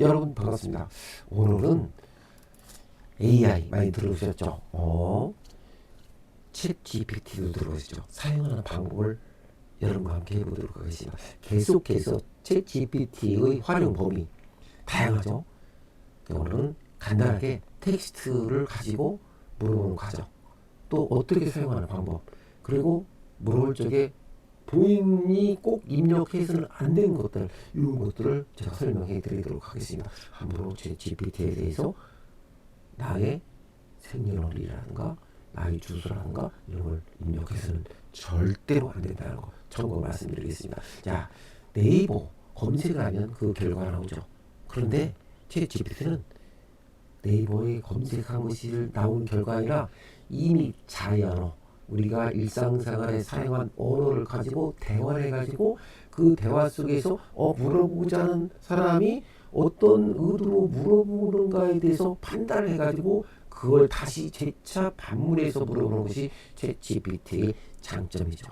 여러분 반갑습니다. 오늘은 AI 많이 들어보셨죠? 챗 GPT도 들어보셨죠? 사용하는 방법을 여러분과 함께 해보도록 하겠습니다. 계속해서 챗 GPT의 활용 범위 다양하죠? 오늘은 간단하게 텍스트를 가지고 물어보는 과정, 또 어떻게 사용하는 방법, 그리고 물어볼 적에 본인이 꼭 입력해서는 안 되는 것들, 이런 것들을 제가 설명해 드리도록 하겠습니다. 함부로 제 GPT에 대해서 나의 생년월일이라든가 나의 주소라든가 이런 걸 입력해서는 절대로 안 된다는 거 참고 말씀드리겠습니다. 자, 네이버 검색을 하면 그 결과가 나오죠. 그런데 제 GPT는 네이버에 검색한 것이 나온 결과가 아니라 이미 자연어, 우리가 일상생활에 사용한 언어를 가지고 대화를 해가지고 그 대화 속에서 물어보고자 하는 사람이 어떤 의도로 물어보는가에 대해서 판단을 해가지고 그걸 다시 재차 반문해서 물어보는 것이 챗GPT의 장점이죠.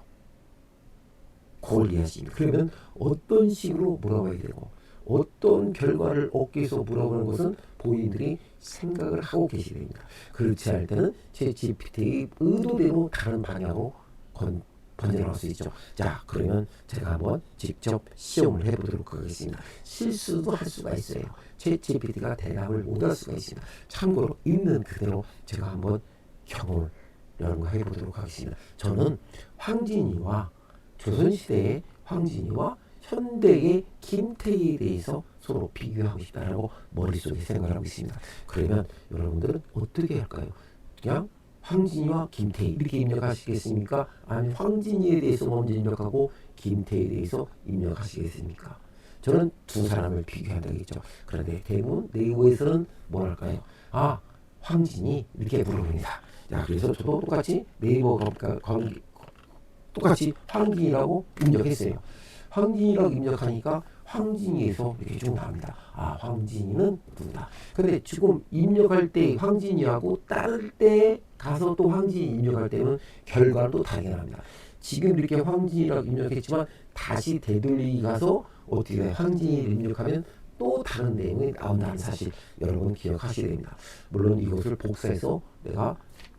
그걸 이해하십니까? 그러면 어떤 식으로 물어봐야 되고 어떤 결과를 얻기 위해서 물어보는 것은 본인들이 생각을 하고 계시야 됩니다. 그렇지 않을 때는 챗GPT의 의도대로 다른 방향으로 번져나갈 수 있죠. 자, 그러면 제가 한번 직접 시험을 해보도록 하겠습니다. 실수도 할 수가 있어요. 챗GPT가 대답을 못할 수가 있습니다. 참고로 있는 그대로 제가 한번 경험을 여러분과 해보도록 하겠습니다. 저는 황진이와 조선시대의 황진이와 현대의 김태희에 대해서 서로 비교하고 싶다라고 머릿속에 생각하고 있습니다. 그러면 여러분들은 어떻게 할까요? 그냥 황진이와 김태희 이렇게 입력하시겠습니까? 아니면 황진이에 대해서 먼저 입력하고 김태희에 대해서 입력하시겠습니까? 저는 두 사람을 비교한다겠죠. 그런데 대부분 네이버에서는 뭘 할까요? 황진이 이렇게 물어봅니다. 자, 그래서 저도 똑같이 네이버 똑같이 황진이라고 입력했어요. 황진이라고 입력하니까 황진이에서 이렇게 쭉 나옵니다. 황진이는 누구다. 근데 지금 입력할 때 황진이하고 따를 때 가서 또 황진이 입력할 때는 결과는 또 다르게 나옵니다. 지금 이렇게 황진이라고 입력했지만 다시 되돌리기 가서 어떻게 해요? 황진이를 입력하면 또 다른 내용이 나온다는 사실 여러분 기억하셔야 됩니다. 물론 이것을 복사해서 내가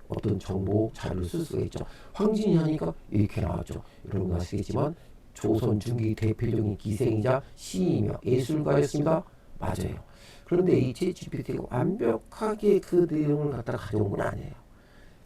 어떤 정보 자료를 쓸 수가 있죠. 황진이 하니까 이렇게 나왔죠. 여러분 아시겠지만 조선 중기 대표적인 기생이자 시인이며 예술가였습니다. 맞아요. 그런데 이 챗GPT가 완벽하게 그 내용을 갖다가 가져온 건 아니에요.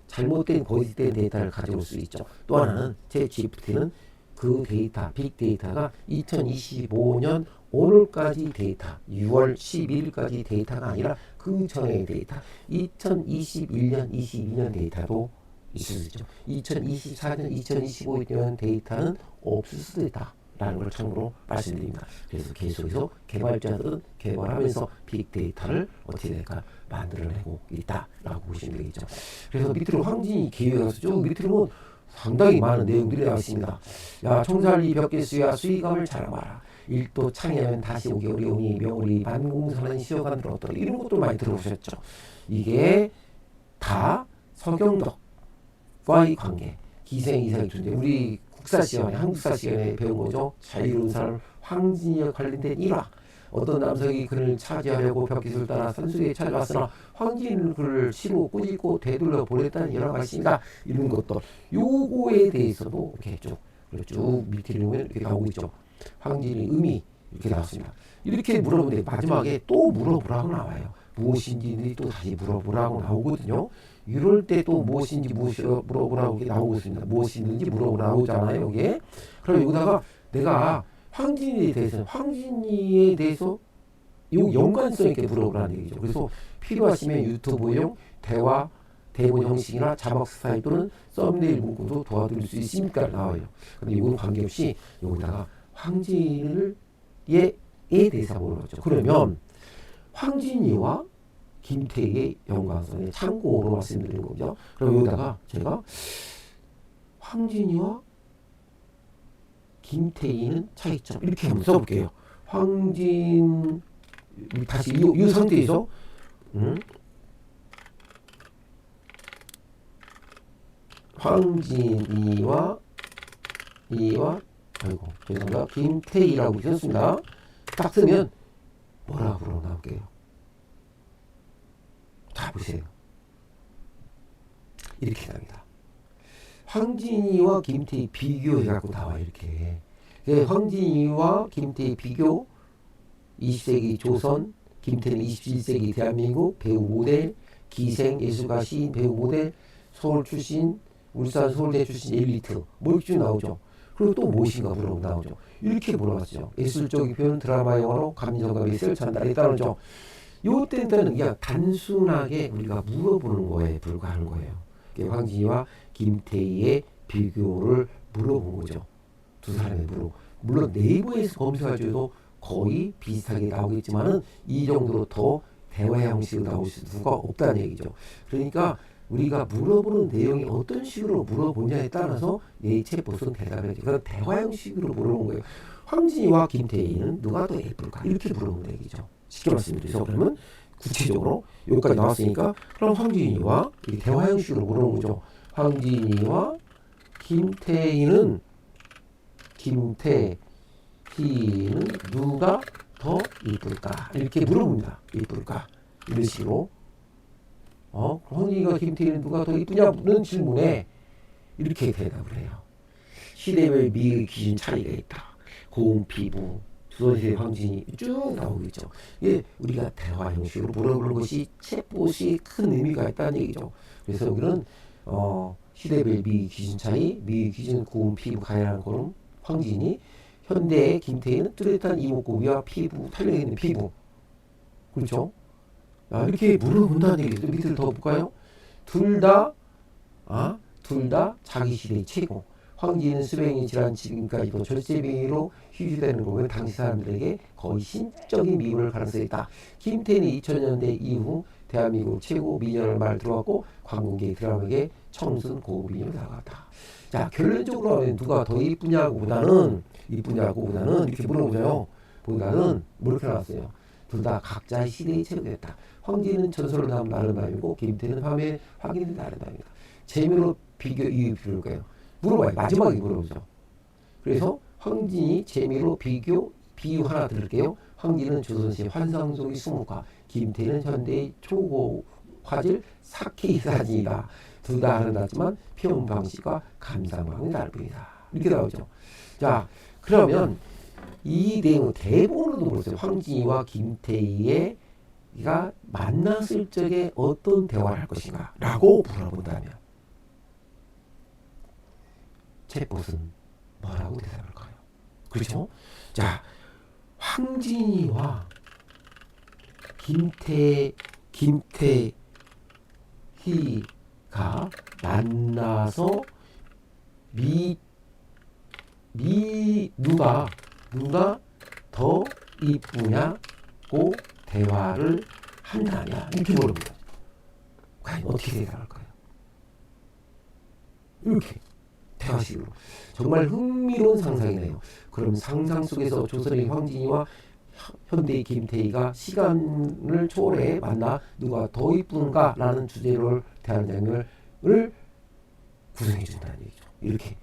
잘못된 거짓된 데이터를 가져올 수 있죠. 또 하나는 챗GPT는 그 데이터, 빅데이터가 2025년 오늘까지 데이터, 6월 11일까지 데이터가 아니라 그 전의 데이터, 2021년, 22년 데이터도 있을 수 있죠. 2024년, 2025년 데이터는 없을 수도 있다. 라는 걸 참고로 말씀드립니다. 그래서 계속해서 개발자들은 개발하면서 빅데이터를 어떻게 될까 만들어내고 있다라고 보시면 되겠죠. 그래서 밑으로 황진이 기획에서 쭉 밑으로 보면 상당히 많은 내용들이 나와 있습니다. 야, 총살리 벽개수야 수의감을 자랑하라. 일도 창의하면 다시 오기 어려우니 명월이 반공사는 시어간 들었더라. 이런 것도 많이 들어보셨죠. 이게 다 서경덕과의 관계, 기생이상의 존재. 우리 국사 시간에 한국사 시간에 배운 거죠. 자유로운 사람 황진이와 관련된 일화. 어떤 남성이 그를 차지하려고 벽기술을 따라 산속에 찾아왔으나 황진이는 그를 치고 꾸짖고 되돌려 보냈다는 일화가 있습니다. 이런 것들 요거에 대해서도 이렇게 쭉 밑에 보면 이렇게 나오고 있죠. 황진이 의미 이렇게 나왔습니다. 이렇게 물어보는데 마지막에 또 물어보라고 나와요. 무엇인지 또 다시 물어보라고 나오거든요. 이럴 때 또 무엇인지 물어보라고 나오고 있습니다. 무엇인지 물어보라고 나오잖아요. 여기에. 그럼 여기다가 내가 황진이에 대해서 요 연관성 있게 물어보라는 얘기죠. 그래서 필요하시면 유튜브용 대화 대본 형식이나 자막 스타일 또는 썸네일 문구도 도와드릴 수 있습니까? 나와요. 근데 이건 관계없이 여기다가 황진이에 대해서 물어봤죠. 그러면 황진이와 김태희의 연관성에 참고로 말씀드리는 거죠. 그럼 여기다가 제가 황진이와 김태희는 차이점 이렇게 한번 써볼게요. 다시 이 상태에서 황진이와 죄송합니다. 김태희라고 썼습니다. 딱 쓰면 뭐라 그러나 물어볼게요. 자, 보세요. 이렇게 나옵니다. 황진이와 김태희 비교해갖고 나와, 이렇게. 황진이와 김태희 비교, 20세기 조선, 김태희는 21세기 대한민국 배우 모델, 기생, 예술가, 시인, 배우 모델, 서울 출신, 울산 서울대 출신 엘리트, 뭐 이렇게 쭉 나오죠. 그리고 또 무엇인가 물어보고 나오죠. 이렇게 물어봤죠. 예술적인 표현, 드라마, 영화로 감정과 메시지를 전달했다는 점. 요때는 그냥 단순하게 우리가 물어보는 거에 불과한 거예요. 황진이와 김태희의 비교를 물어본 거죠. 두 사람의 물론 네이버에서 검색할 때도 거의 비슷하게 나오겠지만은 이 정도로 더 대화 형식으로 나올 수가 없다는 얘기죠. 그러니까 우리가 물어보는 내용이 어떤 식으로 물어보냐에 따라서 내 챗봇은 대답해야지. 그런 대화 형식으로 물어본 거예요. 황진이와 김태희는 누가 더 예쁠까? 이렇게 물어본 얘기죠. 쉽게 말씀드려서 그러면 구체적으로 여기까지 나왔으니까 그럼 황진이와 대화 형식으로 물어본 거죠. 황진이와 김태희는 누가 더 이쁠까? 이렇게 물어봅니다. 이쁠까? 이런 식으로. 황진이가 김태희는 누가 더 이쁘냐는 질문에 이렇게 대답을 해요. 시대별 미의 기준 차이가 있다. 고운 피부, 조선시대 황진이 쭉 나오고 있죠. 이게 우리가 대화 형식으로 물어보는 것이 챗봇이 큰 의미가 있다는 얘기죠. 그래서 여기는 시대별 미의 기준 차이, 미의 기준 고운 피부, 가열한 고름, 황진이, 현대의 김태희는 뚜렷한 이목구비와 피부, 탄력있는 피부. 그렇죠? 이렇게 물어본다는 얘기죠. 밑을 더 볼까요? 둘 다 자기 시대의 최고. 황진은 수백 년 지난 지금까지도 절제미로 휴지되는 것은 당시 사람들에게 거의 신적인 미모를 가능성이 있다. 김태희는 2000년대 이후 대한민국 최고 미녀를 말 들어왔고 관공계 드라마계 청순 고급 미녀로 나갔다. 자, 결론적으로 하면 누가 더 이쁘냐고보다는 이렇게 물어보잖아요. 보다는 이렇게 나왔어요. 둘 다 각자의 시대의 최고였다. 황진은 전설로 남은 아름다움이고 김태희는 밤에 확인된 아름다움이다. 재미로 비교 이유 비율까요? 물어봐요. 마지막에 물어보죠. 그래서 황진이 재미로 비유 하나 들을게요. 황진은 조선시대 환상 속의 수묵화, 김태희는 현대의 초고 화질 4K 사진이다. 둘 다 아름답지만 표현 방식과 감상방이 다를 뿐이다. 이렇게 나오죠. 자, 그러면 이 내용 대본으로도 보세요. 황진이와 김태희가 만났을 적에 어떤 대화를 할 것인가 라고 물어본다면 챗봇은 뭐라고 대답할까요? 그렇죠? 자, 황진이와 김태희가 만나서 누가 더 이쁘냐고 대화를 한다면 이렇게 물어봅니다. 과연 어떻게 대답할까요? 이렇게 대화식으로. 정말 흥미로운 상상이네요. 그럼 상상 속에서 조선의 황진이와 현대의 김태희가 시간을 초월해 만나 누가 더 이쁜가 라는 주제를 대하는 장면을 구성해 준다는 얘기죠. 이렇게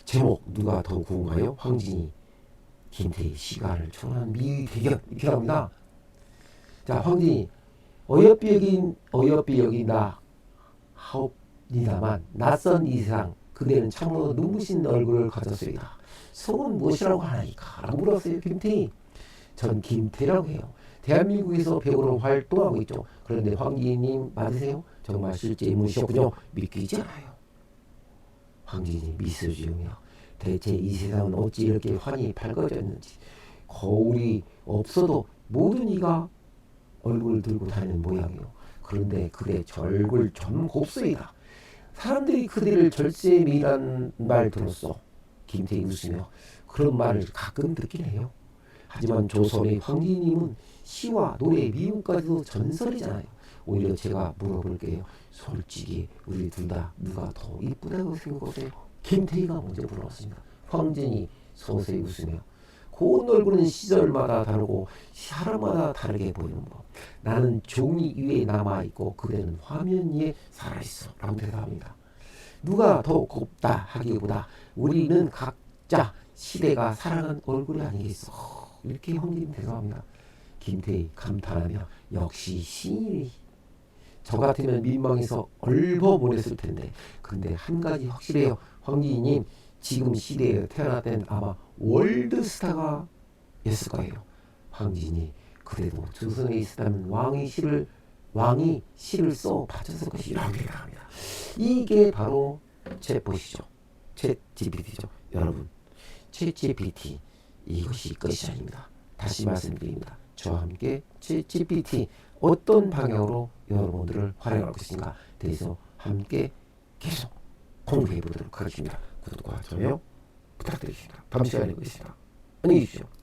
제목 누가 더 고운가요? 황진이 김태희 시간을 초월한 미의 대결 이렇게 나옵니다. 자, 황진이 어여삐 여긴다 하옵니다만 낯선 이 세상 그대는 참으로 눈부신 얼굴을 가졌습니다. 속은 무엇이라고 하나이까? 라고 물었어요. 김태희. 전 김태희라고 해요. 대한민국에서 배우로 활동하고 있죠. 그런데 황진이님 맞으세요? 정말 실제 인물이셨군요. 믿기지 않아요. 황진이 미소 지으며 대체 이 세상은 어찌 이렇게 환히 밝아졌는지 거울이 없어도 모든 이가 얼굴을 들고 다니는 모양이요. 그런데 그대 절굴 좀 곱소이다. 사람들이 그대를 절세미란 말 들었어. 김태희 웃으며 그런 말을 가끔 듣긴 해요. 하지만 조선의 황진님은 시와 노래, 미음까지도 전설이잖아요. 오히려 제가 물어볼게요. 솔직히 우리 둘 다 누가 더 이쁘다고 생각하세요? 김태희가 먼저 물어봤습니다. 황진이 서서히 웃으며 고운 얼굴은 시절마다 다르고 사람마다 다르게 보이는 법. 나는 종이 위에 남아있고 그대는 화면 위에 살아있어 라고 대답합니다. 누가 더 곱다 하기보다 우리는 각자 시대가 살아간 얼굴이 아니겠어. 이렇게 황진이 대답합니다. 김태희 감탄하며 역시 신이 저 같으면 민망해서 얼버 보냈을 텐데 근데 한 가지 확실해요. 황진희님 지금 시대에 태어났던 아마 월드스타가 였을 거예요. 황진희 그래도 조선에 있었다면 왕이 시를 써 바쳤을 것이라고 얘기합니다. 이게 바로 챗봇이죠. 챗 GPT죠. 여러분 챗 GPT 이것이 끝이 아닙니다. 다시 말씀드립니다. 저와 함께 챗 GPT 어떤 방향으로 여러분들을 활용할 것인가 대해서 함께 계속 공부해 보도록 하겠습니다. 구독과 좋아요 부탁드리겠습니다. 다음 시간에 뵙겠습니다. 안녕히 계십시오.